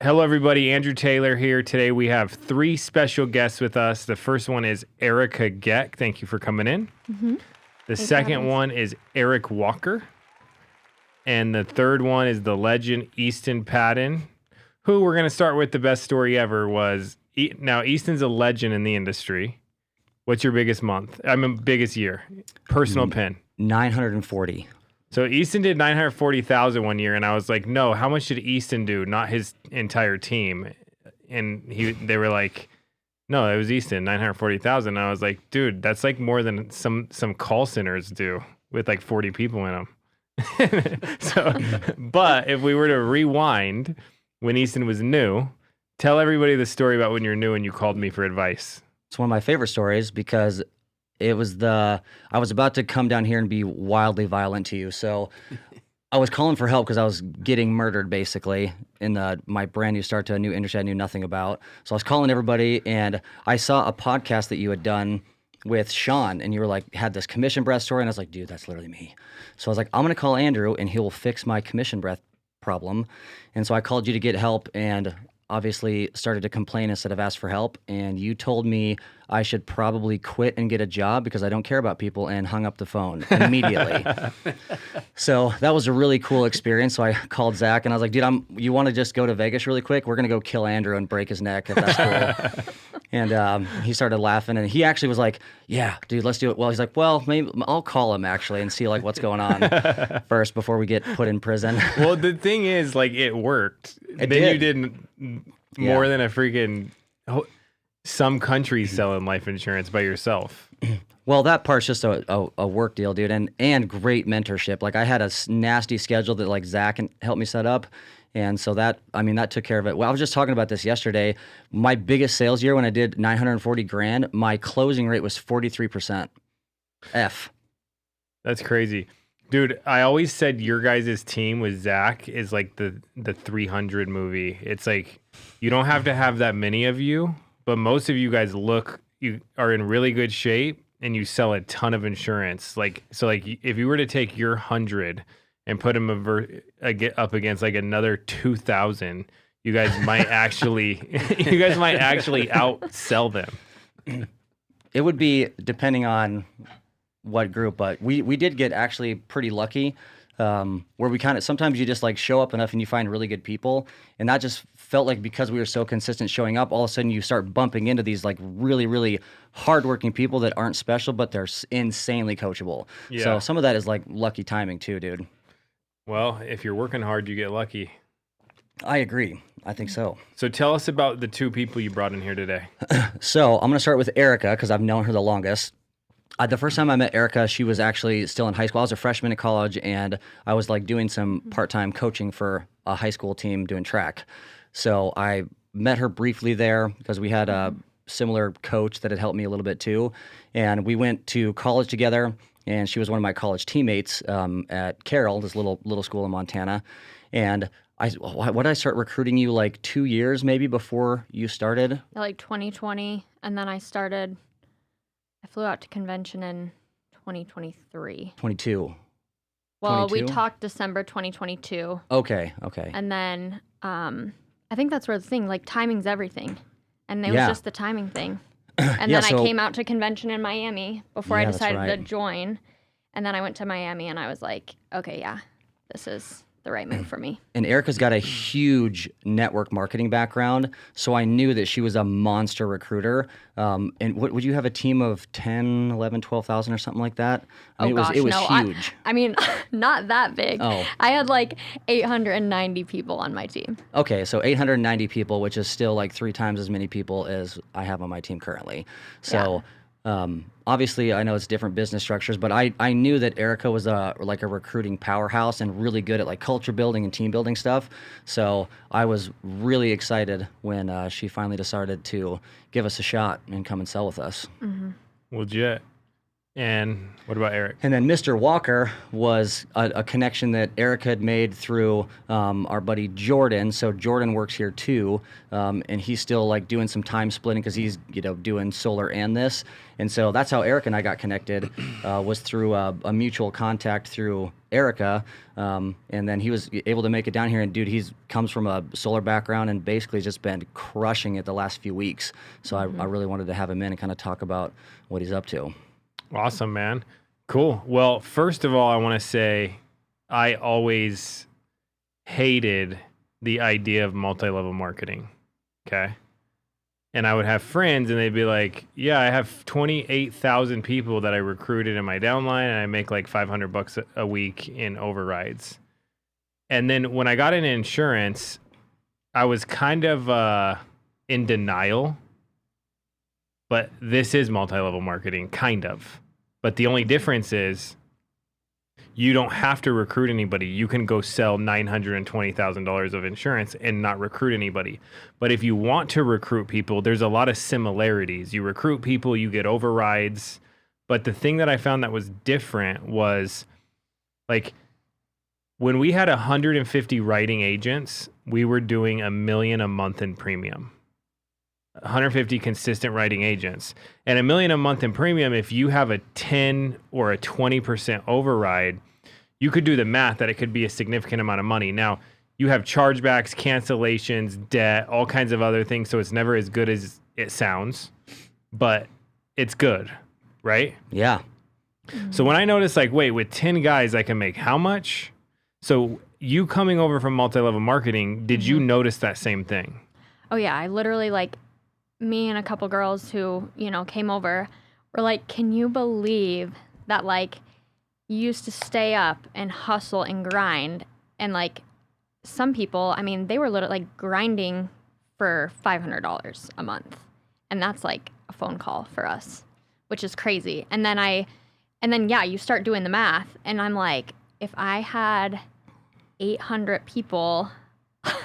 Hello, everybody. Andrew Taylor here. Today we have three special guests with us. The first one is Erica Geck. Thank you for coming in. Mm-hmm. The second one is Eric Walker. And the third one is the legend Easton Patton, who we're going to start with. The best story ever was, now Easton's a legend in the industry. What's your biggest month? Biggest year? Personal pin. 940. So Easton did 940,000 one year, and I was like, no, how much did Easton do? Not his entire team. And they were like, no, it was Easton, 940,000. And I was like, dude, that's like more than some call centers do with like 40 people in them. But if we were to rewind when Easton was new, tell everybody the story about when you're new and you called me for advice. It's one of my favorite stories because I was about to come down here and be wildly violent to you. So I was calling for help because I was getting murdered basically in my brand new start to a new industry I knew nothing about. So I was calling everybody, and I saw a podcast that you had done with Sean, and you were like, had this commission breath story, and I was like, dude, that's literally me. So I was like, I'm going to call Andrew and he will fix my commission breath problem. And so I called you to get help, and obviously started to complain instead of ask for help. And you told me I should probably quit and get a job because I don't care about people, and hung up the phone immediately. So that was a really cool experience. So I called Zach and I was like, dude, you want to just go to Vegas really quick? We're going to go kill Andrew and break his neck if that's cool. And he started laughing, and he actually was like, yeah, dude, let's do it. Well, he's like, well, maybe I'll call him actually and see like what's going on first before we get put in prison. Well, the thing is, like, it worked. It did. You did more than a freaking some countries selling life insurance by yourself. Well, that part's just a work deal, dude, and great mentorship. Like, I had a nasty schedule that like Zach helped me set up. And so that took care of it. Well, I was just talking about this yesterday. My biggest sales year when I did 940 grand, my closing rate was 43%. That's crazy. Dude, I always said your guys' team with Zach is like the 300 movie. It's like, you don't have to have that many of you, but most of you guys you are in really good shape, and you sell a ton of insurance. So if you were to take your 100 and put them up against like another 2,000, you guys might actually outsell them. It would be depending on what group, but we did get actually pretty lucky, where we sometimes you just like show up enough and you find really good people, and that just felt like because we were so consistent showing up, all of a sudden you start bumping into these like really, really hardworking people that aren't special, but they're insanely coachable. Yeah. So some of that is like lucky timing too, dude. Well, if you're working hard, you get lucky. I agree. I think so. So tell us about the two people you brought in here today. So I'm going to start with Erica because I've known her the longest. The first time I met Erica, she was actually still in high school. I was a freshman at college, and I was like doing some part-time coaching for a high school team doing track. So I met her briefly there because we had a similar coach that had helped me a little bit too. And we went to college together, and she was one of my college teammates at Carroll, this little school in Montana. And what did I start recruiting you like 2 years maybe before you started? Like 2020, and then I flew out to convention in 2023. 22. Well, 22? we talked December 2022. Okay. And then I think that's where the thing, like, timing's everything. And it was just the timing thing. And then I came out to convention in Miami before I decided to join. And then I went to Miami, and I was like, okay, yeah, this is the right move for me. And Erica's got a huge network marketing background, so I knew that she was a monster recruiter. And would you have a team of 10, 11, 12,000 or something like that? It was no, huge. I mean, not that big. Oh. I had like 890 people on my team. Okay, so 890 people, which is still like 3 times as many people as I have on my team currently. So obviously, I know it's different business structures, but I knew that Erica was a recruiting powerhouse and really good at like culture building and team building stuff. So I was really excited when she finally decided to give us a shot and come and sell with us. Mm-hmm. Legit. And what about Eric? And then Mr. Walker was a connection that Eric had made through our buddy Jordan. So Jordan works here too, and he's still like doing some time splitting because he's doing solar and this. And so that's how Eric and I got connected, was through a mutual contact through Erica. And then he was able to make it down here. And dude, he's comes from a solar background and basically just been crushing it the last few weeks. So I really wanted to have him in and kind of talk about what he's up to. Awesome, man. Cool. Well, first of all, I want to say I always hated the idea of multi-level marketing. Okay. And I would have friends and they'd be like, yeah, I have 28,000 people that I recruited in my downline and I make like $500 a week in overrides. And then when I got into insurance, I was kind of in denial. But this is multi-level marketing, kind of. But the only difference is you don't have to recruit anybody. You can go sell $920,000 of insurance and not recruit anybody. But if you want to recruit people, there's a lot of similarities. You recruit people, you get overrides. But the thing that I found that was different was like when we had 150 writing agents, we were doing $1 million a month in premium. 150 consistent writing agents and $1 million a month in premium. If you have a 10 or a 20% override, you could do the math that it could be a significant amount of money. Now you have chargebacks, cancellations, debt, all kinds of other things. So it's never as good as it sounds, but it's good, right? Yeah. So when I noticed like, wait, with 10 guys, I can make how much? So you coming over from multi-level marketing, did you notice that same thing? Oh yeah. I literally me and a couple girls who, came over were like, can you believe that you used to stay up and hustle and grind? And some people, I mean, they were literally grinding for $500 a month. And that's a phone call for us, which is crazy. And then yeah, you start doing the math and I'm like, if I had 800 people.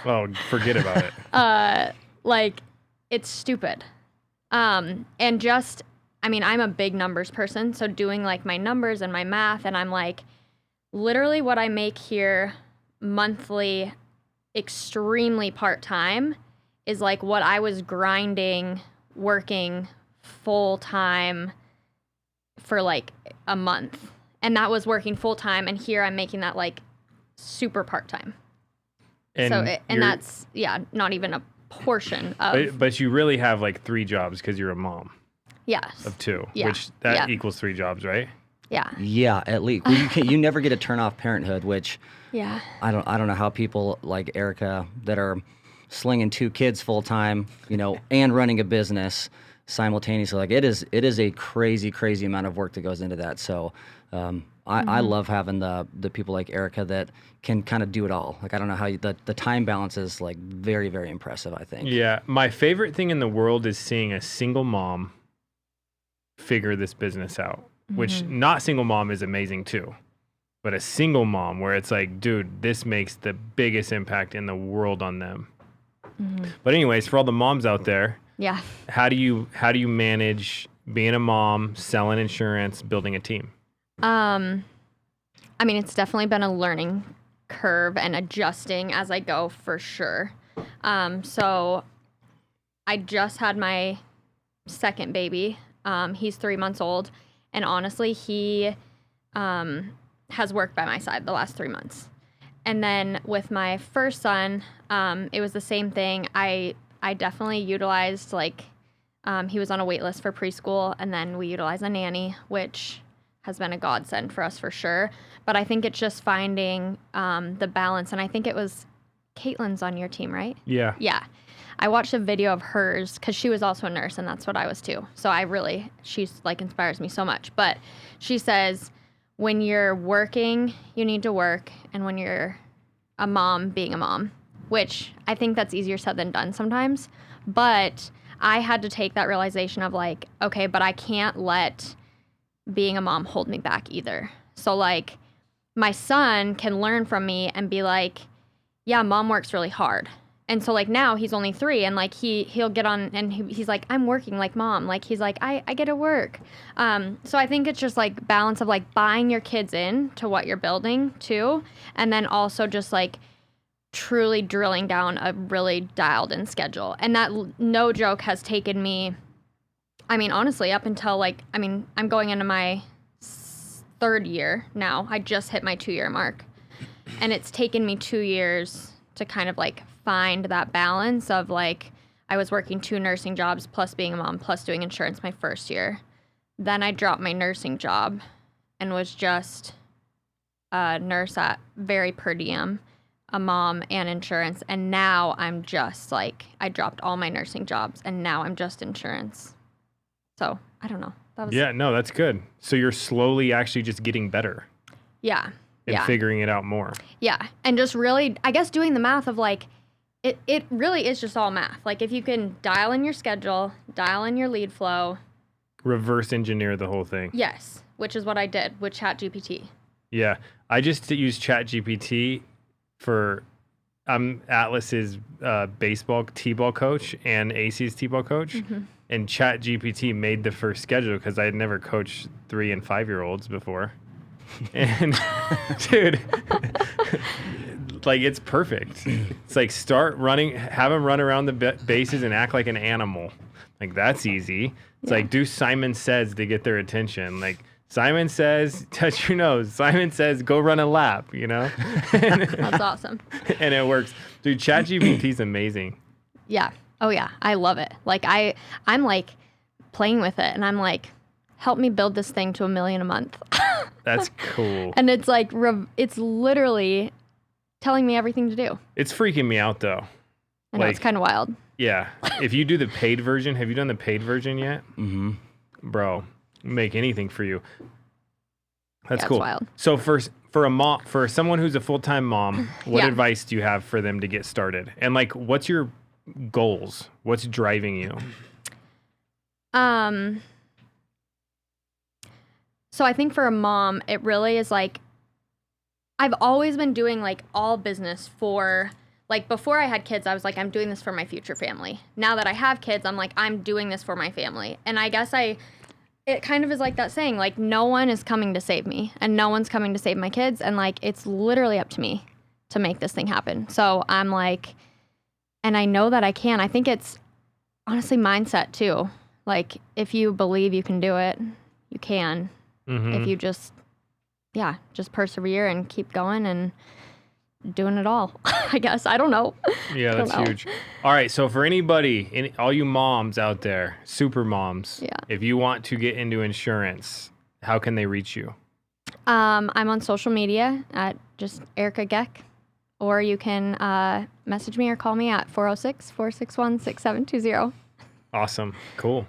Oh, forget about it. It's stupid. And just, I mean, I'm a big numbers person. So doing my numbers and my math, and I'm literally what I make here monthly, extremely part-time is what I was grinding, working full-time for a month. And that was working full-time. And here I'm making that super part-time. And that's, not even a portion of. But you really have 3 jobs because you're a mom. Yes. Of 2, yeah. which that equals 3 jobs, right? Yeah. Yeah, at least. Well, you never get to turn off parenthood, which yeah. I don't know how people like Erica that are slinging 2 kids full time, and running a business simultaneously. It is a crazy amount of work that goes into that. So I love having the people like Erica that can kind of do it all. I don't know how the time balance is very, very impressive, I think. Yeah. My favorite thing in the world is seeing a single mom figure this business out, which not single mom is amazing too, but a single mom where it's dude, this makes the biggest impact in the world on them. But anyways, for all the moms out there, yeah, how do you manage being a mom, selling insurance, building a team? I mean, it's definitely been a learning curve and adjusting as I go for sure. So I just had my second baby. He's 3 months old, and honestly, he has worked by my side the last 3 months. And then with my first son, it was the same thing. I definitely utilized he was on a wait list for preschool, and then we utilized a nanny, which has been a godsend for us for sure. But I think it's just finding the balance. And I think it was Caitlin's on your team, right? Yeah. Yeah. I watched a video of hers because she was also a nurse, and that's what I was too. So she's inspires me so much. But she says, when you're working, you need to work. And when you're a mom, being a mom, which I think that's easier said than done sometimes. But I had to take that realization of okay, but I can't let being a mom hold me back either. So my son can learn from me and be yeah, mom works really hard. And so like now he's only 3 and like he'll get on and he's like, I'm working like mom. Like he's like, I get to work. So I think it's just like balance of like buying your kids in to what you're building too. And then also just like truly drilling down a really dialed in schedule. And that no joke has taken me, I mean, honestly, up until like, I mean, I'm going into my 3rd year now. I just hit my 2-year mark. And it's taken me 2 years to kind of like find that balance of like, I was working 2 nursing jobs plus being a mom plus doing insurance my first year. Then I dropped my nursing job and was just a nurse at very per diem, a mom and insurance. And now I'm just like, I dropped all my nursing jobs and now I'm just insurance. So I don't know. Yeah, no, that's good. So you're slowly actually just getting better. Yeah. And figuring it out more. Yeah. And just really, I guess, doing the math of like, it really is just all math. Like if you can dial in your schedule, dial in your lead flow. Reverse engineer the whole thing. Yes. Which is what I did with ChatGPT. Yeah. I just use ChatGPT for, I'm Atlas's baseball T-ball coach and AC's T-ball coach. Mm-hmm. And ChatGPT made the first schedule because I had never coached 3 and 5-year-olds before. And dude, like it's perfect. It's like start running, have them run around the bases and act like an animal. Like that's easy. It's like do Simon Says to get their attention. Like Simon Says, touch your nose. Simon Says, go run a lap, you know? That's awesome. And it works. Dude, ChatGPT is amazing. Yeah. Oh yeah. I love it. Like I'm like playing with it and I'm like, help me build this thing to $1 million a month. That's cool. And it's like, it's literally telling me everything to do. It's freaking me out though. I know, it's kind of wild. Yeah. If you do the paid version, have you done the paid version yet? Mm-hmm. Bro, make anything for you. That's cool. Wild. So for someone who's a full-time mom, what advice do you have for them to get started? And like, what's your goals? What's driving you? So I think for a mom, it really is like, I've always been doing like all business for, like before I had kids, I was like, I'm doing this for my future family. Now that I have kids, I'm like, I'm doing this for my family. And I guess it kind of is like that saying, like no one is coming to save me and no one's coming to save my kids. And like, it's literally up to me to make this thing happen. So I'm like, and I know that I can. I think it's honestly mindset too. Like if you believe you can do it, you can. Mm-hmm. If you just persevere and keep going and doing it all, I guess. I don't know. Yeah, that's huge. All right. So for anybody, all you moms out there, super moms, if you want to get into insurance, how can they reach you? I'm on social media at just Erica Geck, or you can message me or call me at 406-461-6720. Awesome. Cool.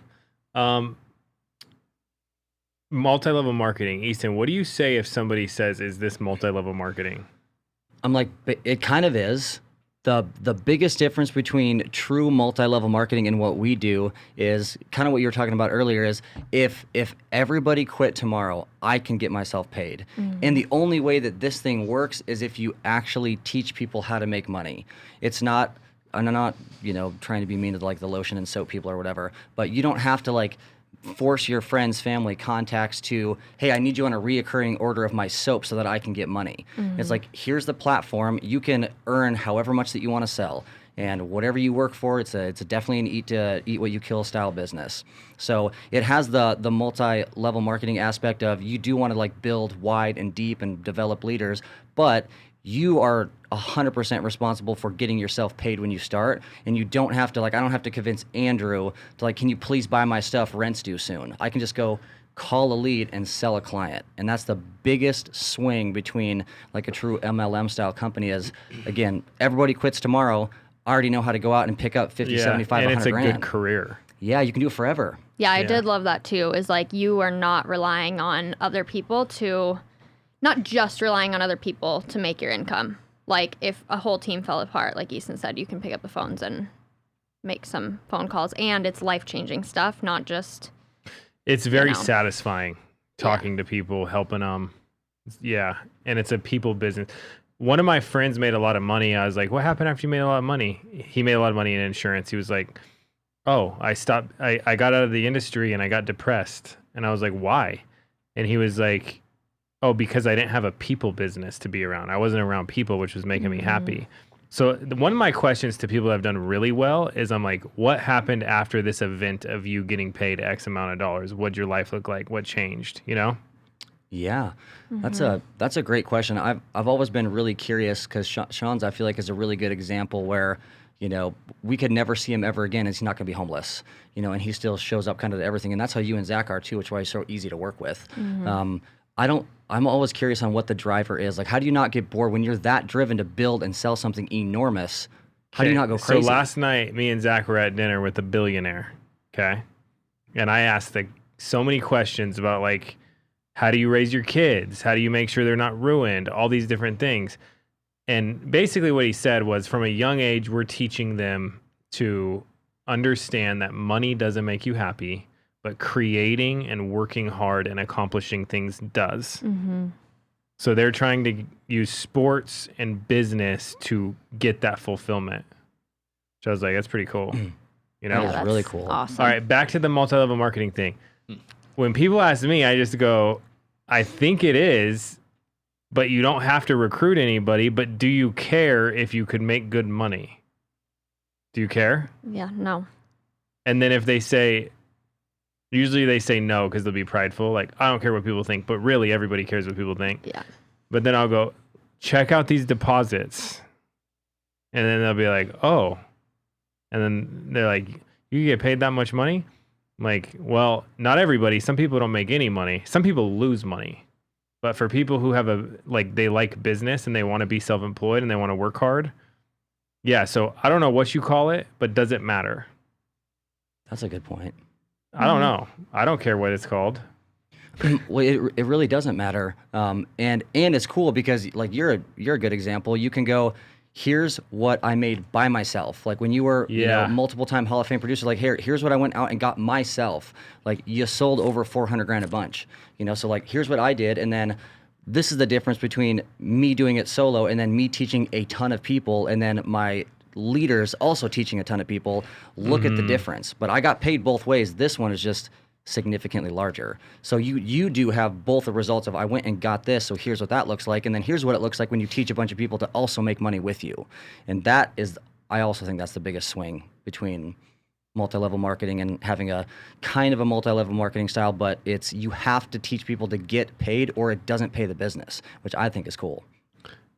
Multi-level marketing. Easton, what do you say if somebody says, is this multi-level marketing? I'm like, it kind of is. The biggest difference between true multi-level marketing and what we do is kind of what you were talking about earlier is if everybody quit tomorrow, I can get myself paid. Mm-hmm. And the only way that this thing works is if you actually teach people how to make money. It's not, and I'm not, trying to be mean to like the lotion and soap people or whatever, but you don't have to like force your friends, family, contacts to, hey, I need you on a reoccurring order of my soap so that I can get money. Mm-hmm. It's like, here's the platform. You can earn however much that you want to sell. And whatever you work for, it's definitely an eat what you kill style business. So it has the multi-level marketing aspect of you do want to like build wide and deep and develop leaders, but you are 100% responsible for getting yourself paid when you start, and you don't have to I don't have to convince Andrew to can you please buy my stuff, rent's due soon. I can just go call a lead and sell a client. And that's the biggest swing between like a true MLM style company is, again, everybody quits tomorrow. I already know how to go out and pick up 50, 75, and 100 it's a grand. good career. Yeah, you can do it forever. Yeah, I did love that too, is like you are not relying on other people not just relying on other people to make your income. Like if a whole team fell apart, like Easton said, you can pick up the phones and make some phone calls, and it's life-changing stuff, not just... It's very satisfying talking to people, helping them. Yeah, and it's a people business. one of my friends made a lot of money. I was like, what happened after you made a lot of money? He made a lot of money in insurance. He was like, oh, I got out of the industry and I got depressed. And I was like, why? And he was like, oh, because I didn't have a people business to be around. I wasn't around people, which was making me happy. So one of my questions to people that have done really well is I'm like, what happened after this event of you getting paid X amount of dollars? What'd your life look like? What changed, you know? Yeah, that's a great question. I've always been really curious because Sean's, I feel like, is a really good example where, you know, we could never see him ever again and he's not going to be homeless, you know, and he still shows up kind of to everything. And that's how you and Zach are too, which is why he's so easy to work with. I'm always curious on what the driver is. Like, how do you not get bored when you're that driven to build and sell something enormous? How do you not go crazy? So last night, me and Zach were at dinner with a billionaire, okay? And I asked so many questions about, like, how do you raise your kids? How do you make sure they're not ruined? All these different things. And basically what he said was, from a young age, we're teaching them to understand that money doesn't make you happy, but creating and working hard and accomplishing things does. So they're trying to use sports and business to get that fulfillment. So I was like, that's pretty cool. You know, that's really cool. Awesome. All right, back to the multi-level marketing thing. When people ask me, I just go, I think it is, but you don't have to recruit anybody. But do you care if you could make good money? Do you care? Yeah, no. And then if they say, usually they say no because they'll be prideful. Like, I don't care what people think, but really everybody cares what people think. Yeah. But then I'll go, check out these deposits. And then they'll be like, oh. And then they're like, you get paid that much money? I'm like, well, not everybody. Some people don't make any money. Some people lose money. But for people who have they like business and they want to be self-employed and they want to work hard. Yeah. So I don't know what you call it, but does it matter? That's a good point. I don't know. I don't care what it's called. Well, it really doesn't matter. And it's cool because, like, you're a good example. You can go, here's what I made by myself. Like when you were you know, multiple time Hall of Fame producer, like here's what I went out and got myself. Like you sold over 400 grand a bunch, you know? So like, here's what I did. And then this is the difference between me doing it solo and then me teaching a ton of people. And then my leaders also teaching a ton of people. Look at the difference. But I got paid both ways. This one is just significantly larger. So you do have both the results of I went and got this, so here's what that looks like, and then here's what it looks like when you teach a bunch of people to also make money with you. And that is, I also think that's the biggest swing between multi-level marketing and having a kind of a multi-level marketing style, but it's you have to teach people to get paid or it doesn't pay the business, which I think is cool.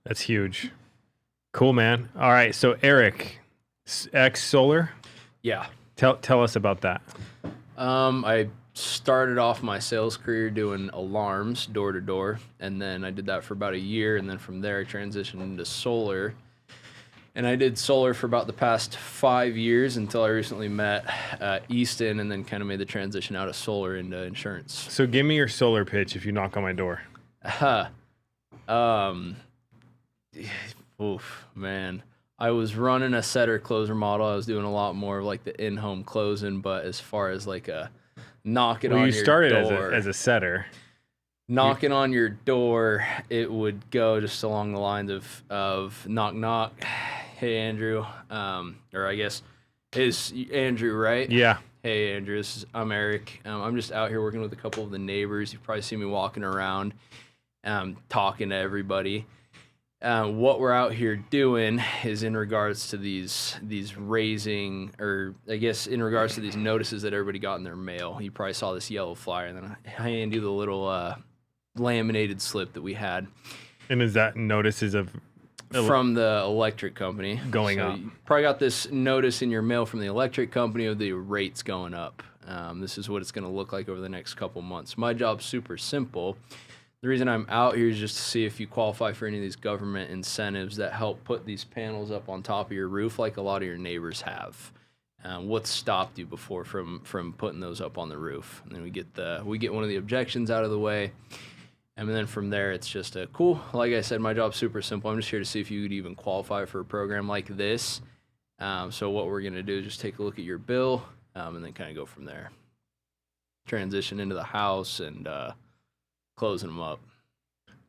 That's huge. Cool, man. All right, so Eric, X Solar? Yeah. Tell us about that. I started off my sales career doing alarms door to door, and then I did that for about a year, and then from there I transitioned into solar. And I did solar for about the past 5 years until I recently met Easton, and then kind of made the transition out of solar into insurance. So give me your solar pitch if you knock on my door. Oof, man. I was running a setter closer model. I was doing a lot more of like the in-home closing, but as far as like a knocking on your door. You started as a setter. Knocking on your door, it would go just along the lines of knock, knock. Hey, Andrew. Or I guess it's Andrew, right? Yeah. Hey, Andrew. I'm Eric. I'm just out here working with a couple of the neighbors. You probably see me walking around, talking to everybody. What we're out here doing is in regards to these raising, or I guess in regards to these notices that everybody got in their mail. You probably saw this yellow flyer, and then I hand you the little laminated slip that we had. And is that notices of from the electric company going up? You probably got this notice in your mail from the electric company of the rates going up. This is what it's going to look like over the next couple months. My job's super simple. The reason I'm out here is just to see if you qualify for any of these government incentives that help put these panels up on top of your roof like a lot of your neighbors have. What stopped you before from putting those up on the roof? And then we get one of the objections out of the way. And then from there, it's just a cool. Like I said, my job's super simple. I'm just here to see if you could even qualify for a program like this. So what we're going to do is just take a look at your bill and then kind of go from there. Transition into the house and closing them up.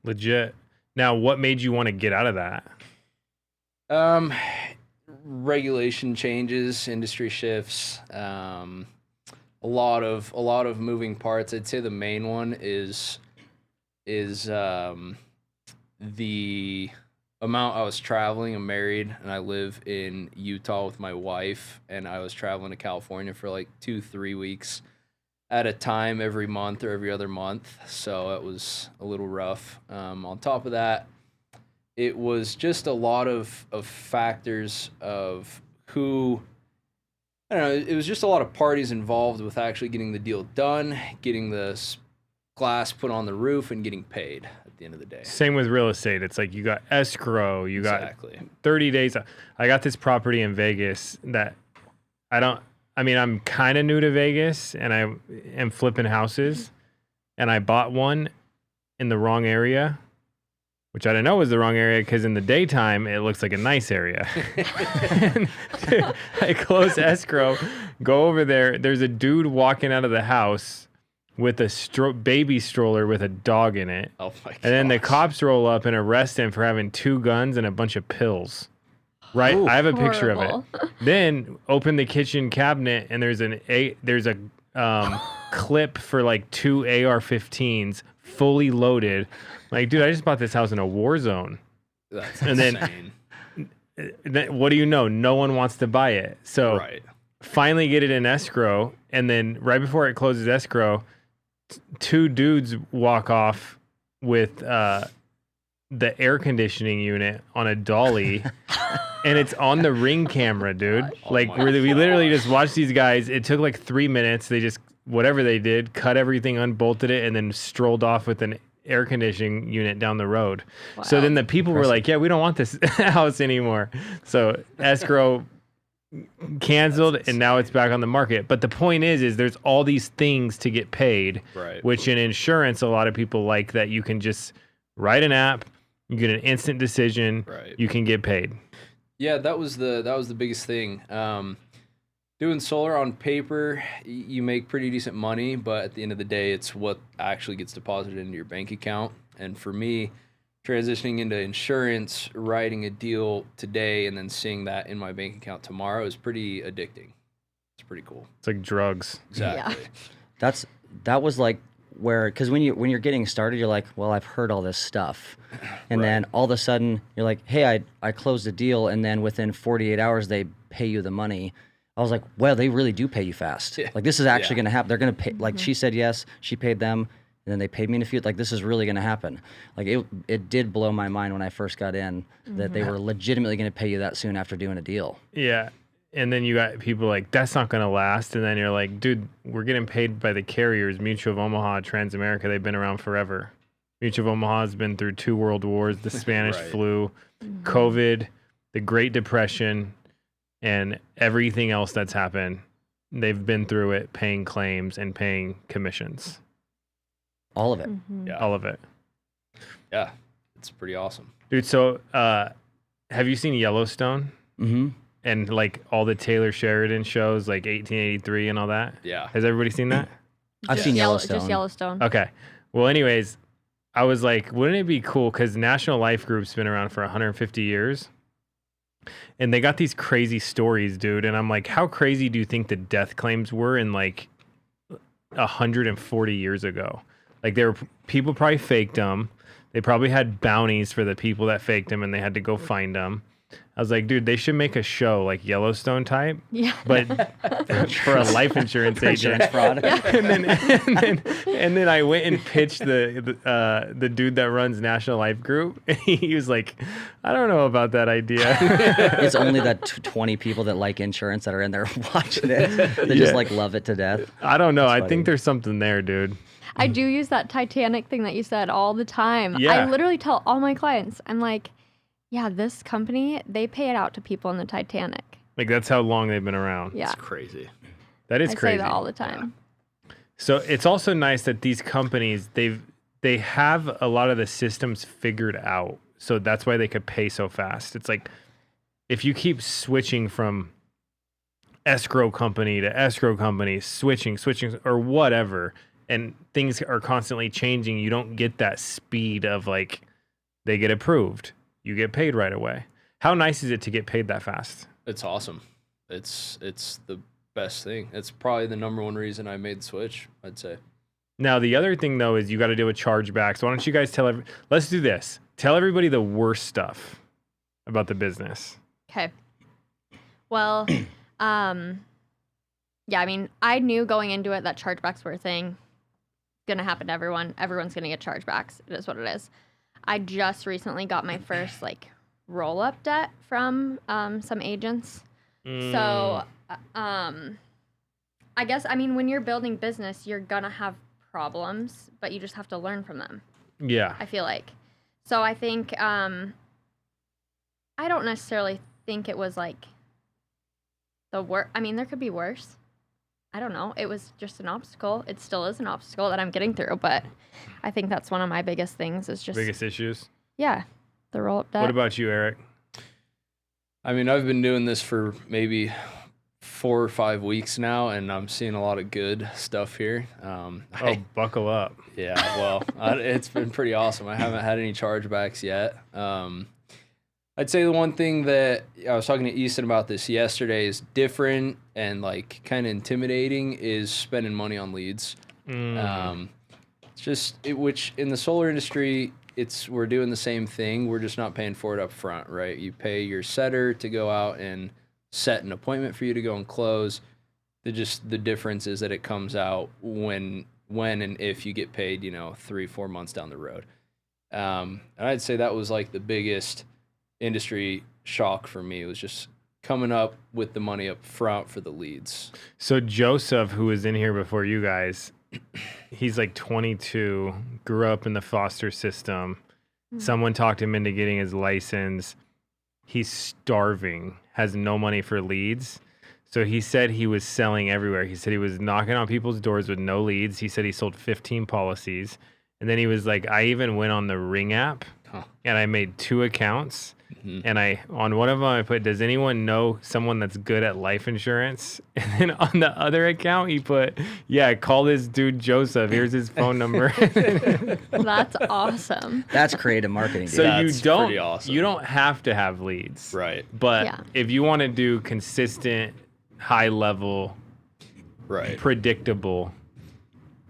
Legit. Now, what made you want to get out of that? Regulation changes, industry shifts, a lot of moving parts. I'd say the main one is the amount I was traveling. I'm married and I live in Utah with my wife, and I was traveling to California for like 2-3 weeks at a time every month or every other month. So it was a little rough. On top of that, it was just a lot of factors of who, I don't know, it was just a lot of parties involved with actually getting the deal done, getting the glass put on the roof, and getting paid at the end of the day. Same with real estate. It's like you got escrow, you got 30 days. I got this property in Vegas that I'm kind of new to Vegas, and I am flipping houses, and I bought one in the wrong area, which I didn't know was the wrong area because in the daytime, it looks like a nice area. I close escrow, go over there. There's a dude walking out of the house with a baby stroller with a dog in it. Oh my gosh. And then the cops roll up and arrest him for having 2 guns and a bunch of pills. Right? Ooh, I have a picture of it. Then open the kitchen cabinet and there's a clip for like 2 AR-15s fully loaded. Like, dude, I just bought this house in a war zone. That's and insane. Then what do you know? No one wants to buy it. So finally get it in escrow, and then right before it closes escrow, 2 dudes walk off with the air conditioning unit on a dolly. And it's on the Ring camera, dude. We literally just watched these guys. It took like 3 minutes. They just, whatever they did, cut everything, unbolted it, and then strolled off with an air conditioning unit down the road. Wow. So then the people were like, yeah, we don't want this house anymore. So escrow canceled, and now it's back on the market. But the point is there's all these things to get paid, which in insurance, a lot of people like that you can just write an app, you get an instant decision, you can get paid. Yeah, that was the biggest thing. Doing solar on paper, you make pretty decent money, but at the end of the day, it's what actually gets deposited into your bank account. And for me, transitioning into insurance, writing a deal today, and then seeing that in my bank account tomorrow is pretty addicting. It's pretty cool. It's like drugs. Exactly. Yeah. That was like where, because when you're getting started, you're like, well, I've heard all this stuff, and then all of a sudden you're like, hey, I closed a deal, and then within 48 hours they pay you the money. I was like, well, they really do pay you fast. Yeah. Like, this is actually going to happen. They're going to pay. Like, she said yes, she paid them, and then they paid me in a few. Like, this is really going to happen. Like, it did blow my mind when I first got in that they were legitimately going to pay you that soon after doing a deal. Yeah. And then you got people like, that's not going to last. And then you're like, dude, we're getting paid by the carriers, Mutual of Omaha, Transamerica. They've been around forever. Mutual of Omaha has been through 2 world wars, the Spanish flu, COVID, the Great Depression, and everything else that's happened. They've been through it, paying claims and paying commissions. All of it. Yeah. All of it. Yeah. It's pretty awesome. Dude, so have you seen Yellowstone? Mm-hmm. And like all the Taylor Sheridan shows, like 1883 and all that? Yeah. Has everybody seen that? I've seen Yellowstone. Just Yellowstone. Okay. Well, anyways, I was like, wouldn't it be cool? Because National Life Group's been around for 150 years. And they got these crazy stories, dude. And I'm like, how crazy do you think the death claims were in like 140 years ago? Like, people probably faked them. They probably had bounties for the people that faked them, and they had to go find them. I was like, dude, they should make a show like Yellowstone type, but for a life insurance agent. Fraud. and then I went and pitched the dude that runs National Life Group. He was like, I don't know about that idea. It's only that 20 people that like insurance that are in there watching it. They just like love it to death. I don't know. I think there's something there, dude. I do use that Titanic thing that you said all the time. Yeah. I literally tell all my clients, I'm like, yeah, this company, they pay it out to people in the Titanic. Like, that's how long they've been around. Yeah. It's crazy. That is crazy. I say that all the time. Yeah. So it's also nice that these companies, they have a lot of the systems figured out. So that's why they could pay so fast. It's like, if you keep switching from escrow company to escrow company, switching, or whatever, and things are constantly changing, you don't get that speed of like they get approved. You get paid right away. How nice is it to get paid that fast? It's awesome. It's the best thing. It's probably the number one reason I made the switch, I'd say. Now, the other thing, though, is you got to deal with chargebacks. Why don't you guys let's do this. Tell everybody the worst stuff about the business. Okay. Well, yeah, I mean, I knew going into it that chargebacks were a thing. Going to happen to everyone. Everyone's going to get chargebacks. It is what it is. I just recently got my first, like, roll-up debt from some agents. So, I guess, I mean, when you're building business, you're going to have problems, but you just have to learn from them. Yeah. I feel like. So I think, I don't necessarily think it was, like, the worst. I mean, there could be worse. I don't know. It was just an obstacle. It still is an obstacle that I'm getting through, but I think that's one of my biggest things is just... Biggest issues? Yeah, the roll-up debt. What about you, Eric? I mean, I've been doing this for maybe 4 or 5 weeks now, and I'm seeing a lot of good stuff here. Buckle up. Yeah, well, it's been pretty awesome. I haven't had any chargebacks yet. I'd say the one thing that I was talking to Easton about this yesterday is different and like kind of intimidating is spending money on leads. Which in the solar industry, we're doing the same thing. We're just not paying for it up front, right? You pay your setter to go out and set an appointment for you to go and close. The difference is that it comes out when and if you get paid, 3-4 months down the road. And I'd say that was like the biggest industry shock for me. It was just coming up with the money up front for the leads. So Joseph, who was in here before you guys, he's like 22, grew up in the foster system. Someone talked him into getting his license. He's starving, has no money for leads. So he said he was selling everywhere. He said he was knocking on people's doors with no leads. He said he sold 15 policies. And then he was like, I even went on the Ring app and I made 2 accounts. And on one of them, I put, does anyone know someone that's good at life insurance? And then on the other account, he put, yeah, call this dude Joseph. Here's his phone number. That's awesome. That's creative marketing. Dude. So That's pretty awesome. You don't have to have leads. Right. But if you want to do consistent, high level, predictable.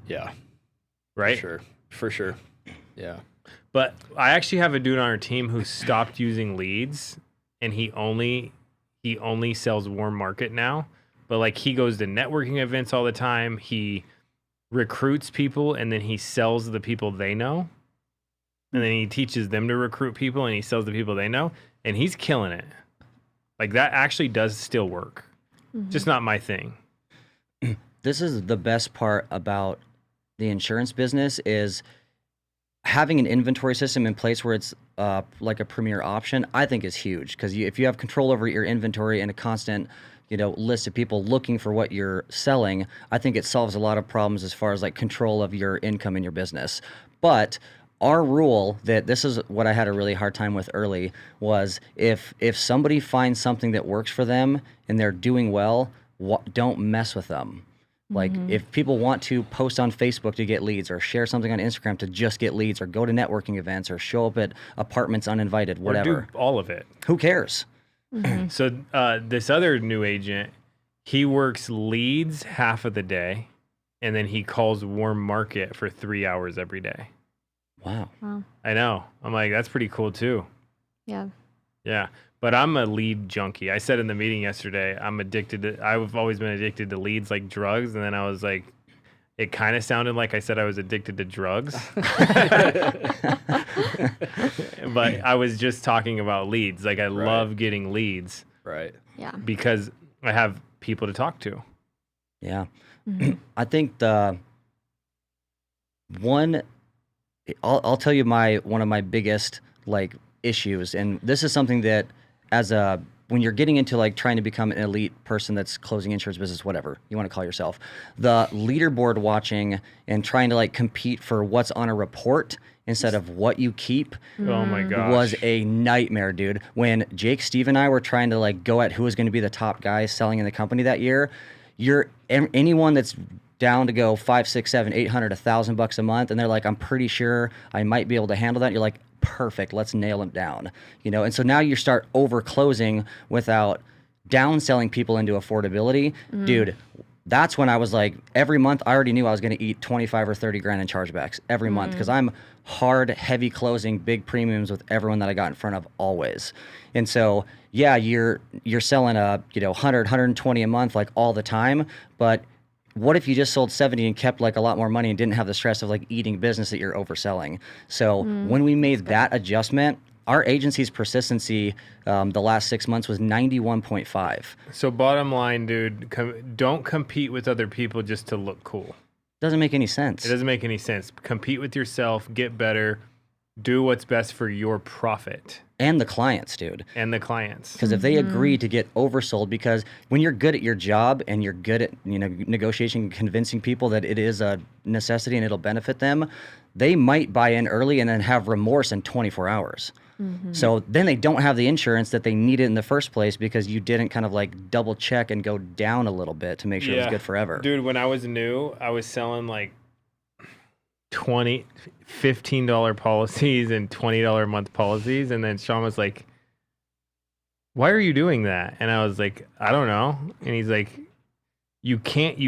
Yeah. Right? For sure. Yeah. But I actually have a dude on our team who stopped using leads, and he only sells warm market now. But like he goes to networking events all the time. He recruits people, and then he sells the people they know. And then he teaches them to recruit people, and he sells the people they know. And he's killing it. Like that actually does still work. Just not my thing. This is the best part about the insurance business is having an inventory system in place where it's like a premier option, I think is huge. Because if you have control over your inventory and a constant, list of people looking for what you're selling, I think it solves a lot of problems as far as like control of your income in your business. But our rule, that this is what I had a really hard time with early, was if somebody finds something that works for them and they're doing well, don't mess with them. Like if people want to post on Facebook to get leads or share something on Instagram to just get leads or go to networking events or show up at apartments uninvited, whatever. Or do all of it. Who cares? So this other new agent, he works leads half of the day and then he calls warm market for 3 hours every day. Wow. I know. I'm like, that's pretty cool too. Yeah. Yeah. But I'm a lead junkie. I said in the meeting yesterday, I've always been addicted to leads like drugs. And then I was like, it kind of sounded like I said I was addicted to drugs. But I was just talking about leads. Like I love getting leads. Right. Yeah. Because I have people to talk to. Yeah. I think I'll tell you one of my biggest like issues, and this is something that when you're getting into like trying to become an elite person that's closing insurance business, whatever you want to call yourself, the leaderboard watching and trying to like compete for what's on a report instead of what you keep. Oh my gosh. Was a nightmare, dude. When Jake, Steve, and I were trying to like go at who was going to be the top guy selling in the company that year, anyone that's down to go 5, 6, 7, 800, $1,000 a month, and they're like, I'm pretty sure I might be able to handle that. And you're like, perfect, let's nail them down. And so now you start over closing without downselling people into affordability. Dude, that's when I was like, every month I already knew I was going to eat 25 or 30 grand in chargebacks every month, because I'm hard, heavy closing, big premiums with everyone that I got in front of always. And so, yeah, you're selling a 100, 120 a month like all the time, but what if you just sold 70 and kept like a lot more money and didn't have the stress of like eating business that you're overselling? So when we made that adjustment, our agency's persistency the last 6 months was 91.5. So bottom line, dude, don't compete with other people just to look cool. Doesn't make any sense. It doesn't make any sense. Compete with yourself, get better, do what's best for your profit. And the clients, dude. And the clients. Because if they agree to get oversold, because when you're good at your job and you're good at negotiation, convincing people that it is a necessity and it'll benefit them, they might buy in early and then have remorse in 24 hours. So then they don't have the insurance that they needed in the first place because you didn't kind of like double check and go down a little bit to make sure it was good forever. Dude, when I was new, I was selling like $15 policies and $20 a month policies. And then Sean was like, why are you doing that? And I was like, I don't know. And he's like, you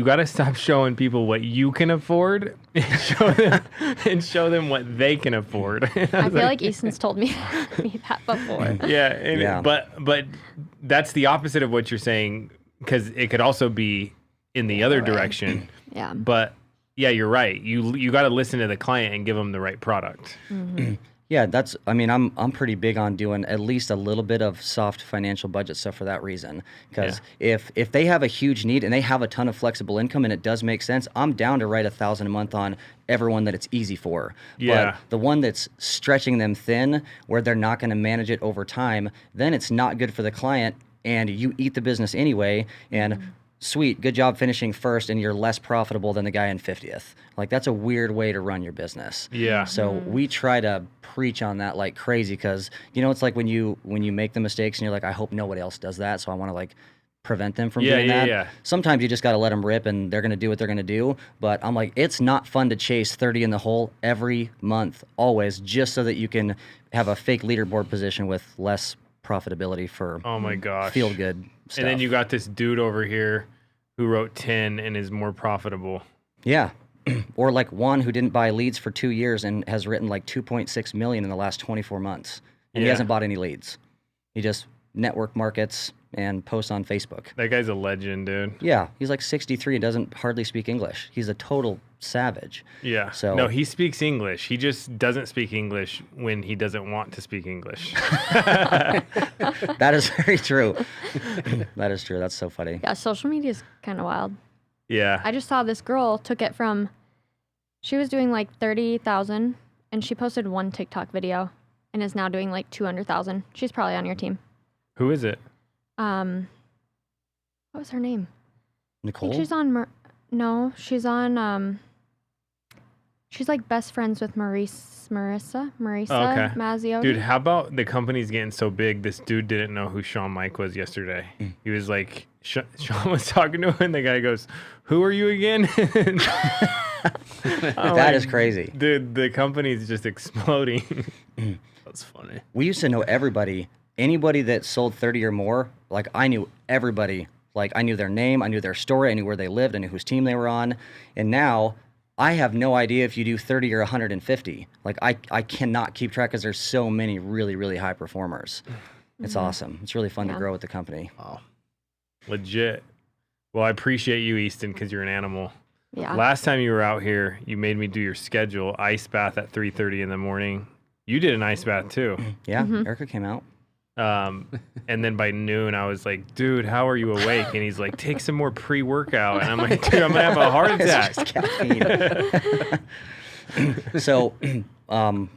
got to stop showing people what you can afford and show them what they can afford. I feel like Easton's told me that before. Yeah. But that's the opposite of what you're saying, because it could also be in the other direction. Yeah. But yeah, you're right. You got to listen to the client and give them the right product. Yeah, I'm pretty big on doing at least a little bit of soft financial budget stuff for that reason. Because if they have a huge need and they have a ton of flexible income and it does make sense, I'm down to write $1,000 a month on everyone that it's easy for. Yeah. But the one that's stretching them thin, where they're not going to manage it over time, then it's not good for the client, and you eat the business anyway. And sweet, good job finishing first, and you're less profitable than the guy in 50th. Like, that's a weird way to run your business. Yeah. So we try to preach on that like crazy, because it's like when you make the mistakes and you're like, I hope nobody else does that, so I want to like prevent them from doing that. Yeah. Sometimes you just got to let them rip, and they're going to do what they're going to do. But I'm like, it's not fun to chase 30 in the hole every month, always, just so that you can have a fake leaderboard position with less profitability for feel good stuff. And then you got this dude over here who wrote 10 and is more profitable. Yeah. Or like Juan, who didn't buy leads for 2 years and has written like 2.6 million in the last 24 months. And he hasn't bought any leads. He just network markets and posts on Facebook. That guy's a legend, dude. Yeah. He's like 63 and doesn't hardly speak English. He's a total savage. Yeah. So no, he speaks English. He just doesn't speak English when he doesn't want to speak English. That is very true. That is true. That's so funny. Yeah, social media is kind of wild. Yeah. I just saw this girl took it from, she was doing like 30,000 and she posted one TikTok video and is now doing like 200,000. She's probably on your team. Who is it? What was her name? Nicole? I think she's on, no, she's on, she's like best friends with Marissa Mazziotti. Dude, how about the company's getting so big, this dude didn't know who Sean Mike was yesterday. He was like, Sean was talking to him, and the guy goes, who are you again? That is crazy. Dude, the company's just exploding. That's funny. We used to know everybody. Anybody that sold 30 or more, like I knew everybody. Like I knew their name, I knew their story, I knew where they lived, I knew whose team they were on. And now I have no idea if you do 30 or 150. Like I cannot keep track because there's so many really, really high performers. It's awesome. It's really fun to grow with the company. Wow. Legit. Well, I appreciate you, Easton, because you're an animal. Yeah. Last time you were out here, you made me do your schedule. Ice bath at 3:30 in the morning. You did an ice bath too. Yeah, Erica came out. And then by noon, I was like, dude, how are you awake? And he's like, take some more pre-workout. And I'm like, dude, I'm going to have a heart attack. It's just caffeine. So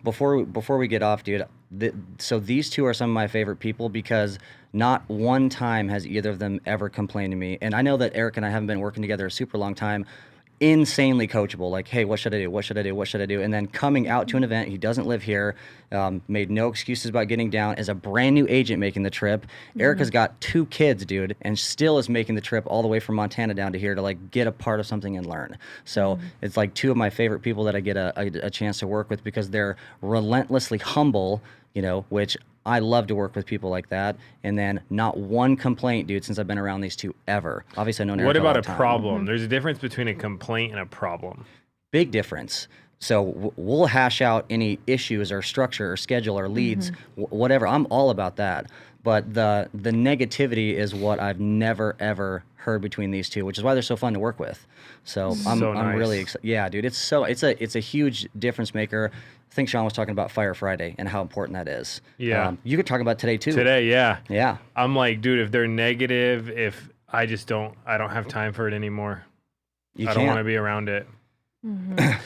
before we get off, dude, so these two are some of my favorite people because not one time has either of them ever complained to me. And I know that Eric and I haven't been working together a super long time. insanely coachable. Like, hey, what should I do? What should I do? What should I do? And then coming out to an event, he doesn't live here, made no excuses about getting down, is a brand new agent making the trip. Erica's got 2 kids, dude, and still is making the trip all the way from Montana down to here to like get a part of something and learn. So it's like 2 of my favorite people that I get a chance to work with because they're relentlessly humble, you know, which I love to work with people like that. And then not one complaint, dude, since I've been around these 2 ever. Obviously, I know Erica What about all a the time. problem? There's a difference between a complaint and a problem. Big difference. So we'll hash out any issues or structure or schedule or leads, whatever. I'm all about that. But the negativity is what I've never, ever heard between these 2, which is why they're so fun to work with. So I'm really excited. Yeah, dude, it's a huge difference maker. I think Sean was talking about Fire Friday and how important that is. Yeah. You could talk about today too. Today, yeah. Yeah. I'm like, dude, if they're negative, if I don't have time for it anymore. I don't want to be around it.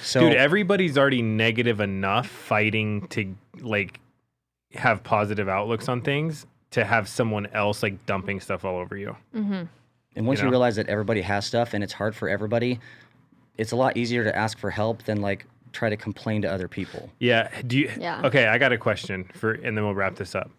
So, dude, everybody's already negative enough fighting to like have positive outlooks on things to have someone else like dumping stuff all over you. And once you realize that everybody has stuff and it's hard for everybody, it's a lot easier to ask for help than like try to complain to other people. Yeah. Okay, I got a question and then we'll wrap this up.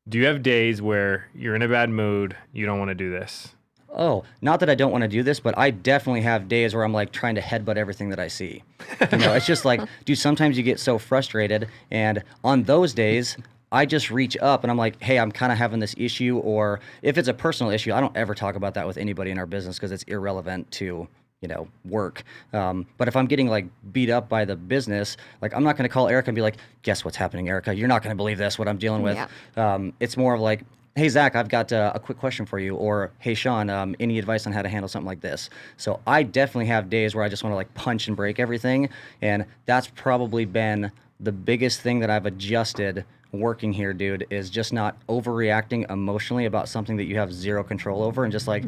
Do you have days where you're in a bad mood, you don't want to do this? Oh, not that I don't want to do this, but I definitely have days where I'm like trying to headbutt everything that I see. You know, it's just like, dude, sometimes you get so frustrated, and on those days, I just reach up and I'm like, hey, I'm kind of having this issue, or if it's a personal issue, I don't ever talk about that with anybody in our business because it's irrelevant to, you know, work. But if I'm getting like beat up by the business, like I'm not going to call Erica and be like, guess what's happening, Erica? You're not going to believe this, what I'm dealing with. Yeah. It's more of like, hey, Zach, I've got a quick question for you. Or, hey, Sean, any advice on how to handle something like this? So I definitely have days where I just want to like punch and break everything. And that's probably been the biggest thing that I've adjusted working here, dude, is just not overreacting emotionally about something that you have zero control over, and just like,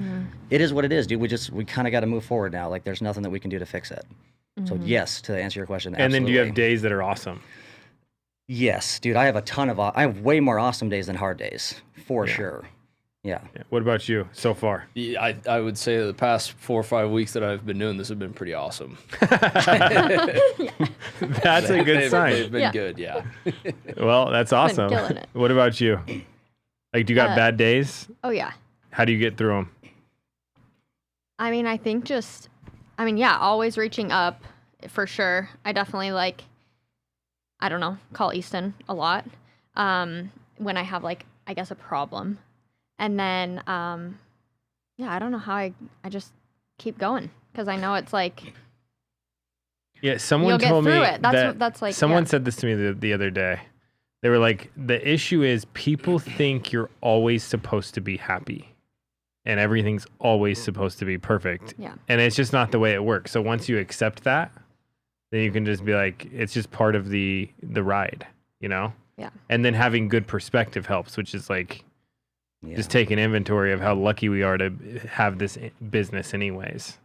it is what it is, dude. We kind of got to move forward now. Like there's nothing that we can do to fix it. So yes, to answer your question. And then do you have days that are awesome? Yes, dude, I have way more awesome days than hard days, for sure. Yeah. What about you so far? Yeah, I would say the past 4 or 5 weeks that I've been doing this have been pretty awesome. That's a good sign. They've been good, yeah. Well, that's awesome. Been killing it. What about you? Like, do you got bad days? Oh, yeah. How do you get through them? I mean, I think always reaching up for sure. I definitely I don't know, call Easton a lot when I have I guess a problem. And then, I don't know how I just keep going because I know it's someone told me that's someone said this to me the other day. They were like, the issue is people think you're always supposed to be happy and everything's always supposed to be perfect. Yeah. And it's just not the way it works. So once you accept that, then you can just be like, it's just part of the ride, you know? Yeah. And then having good perspective helps, which is just take an inventory of how lucky we are to have this business anyways.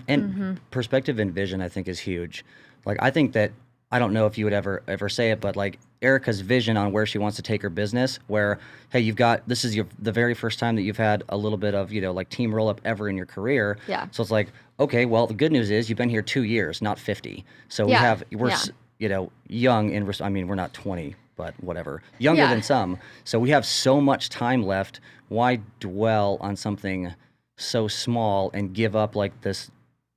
And perspective and vision, I think, is huge. Like, I think that, I don't know if you would ever say it, but like Erica's vision on where she wants to take her business, where, hey, this is the very first time that you've had a little bit of, team roll up ever in your career. Yeah. So it's like, okay, well, the good news is you've been here 2 years, not 50. So we're young we're not 20, but whatever, younger than some. So we have so much time left. Why dwell on something so small and give up like this,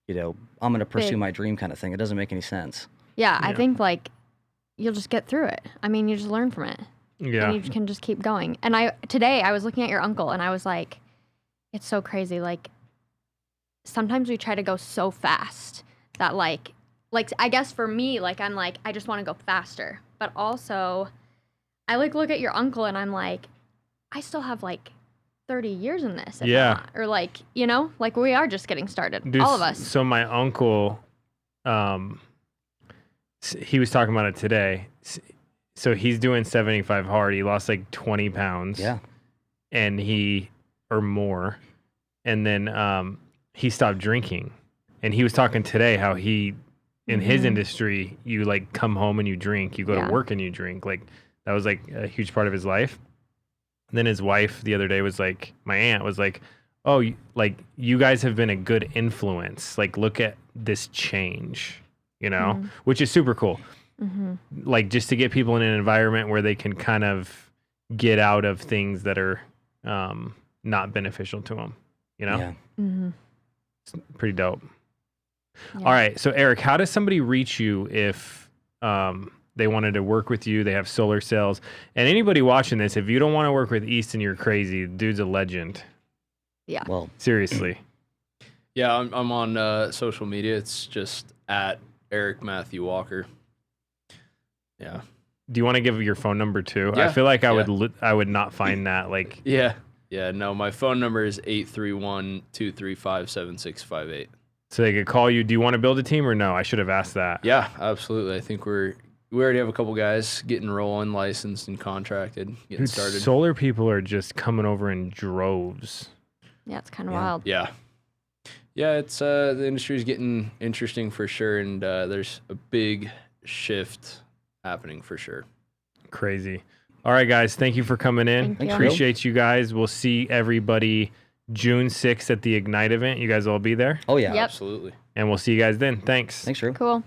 I'm going to pursue my dream kind of thing? It doesn't make any sense. Yeah, I think you'll just get through it. I mean, you just learn from it. Yeah. And you can just keep going. And today I was looking at your uncle and I was like, it's so crazy. Like, sometimes we try to go so fast that I guess for me, I'm I just want to go faster. But also, I look at your uncle and I'm like, I still have 30 years in this. Yeah. Or we are just getting started. Dude, all of us. So my uncle, he was talking about it today. So he's doing 75 hard. He lost 20 pounds. Yeah. Or more. And then he stopped drinking. And he was talking today how in his industry, you come home and you drink, you go to work and you drink. That was a huge part of his life. And then his wife the other day was my aunt was like, oh, like you guys have been a good influence. Like, look at this change, which is super cool. Mm-hmm. Like, just to get people in an environment where they can kind of get out of things that are not beneficial to them, Yeah. Mm-hmm. It's pretty dope. Yeah. All right. So, Eric, how does somebody reach you if they wanted to work with you? They have solar sales. And anybody watching this, if you don't want to work with Easton, you're crazy. Dude's a legend. Yeah. Well, seriously. Yeah, I'm on social media. It's just at Eric Matthew Walker. Yeah. Do you want to give your phone number too? Yeah. I feel like I would not find that. Like. Yeah. No, my phone number is 831-235-7658. So they could call you. Do you want to build a team or no? I should have asked that. Yeah, absolutely. I think we already have a couple guys getting rolling, licensed and contracted, getting started. Solar people are just coming over in droves. Yeah, it's kind of wild. Yeah. Yeah, it's the industry is getting interesting for sure, and there's a big shift happening for sure. Crazy. All right, guys. Thank you for coming in. Appreciate you guys. We'll see everybody June 6th at the Ignite event. You guys all be there? Oh, yeah. Yep. Absolutely. And we'll see you guys then. Thanks. Thanks, Drew. Cool.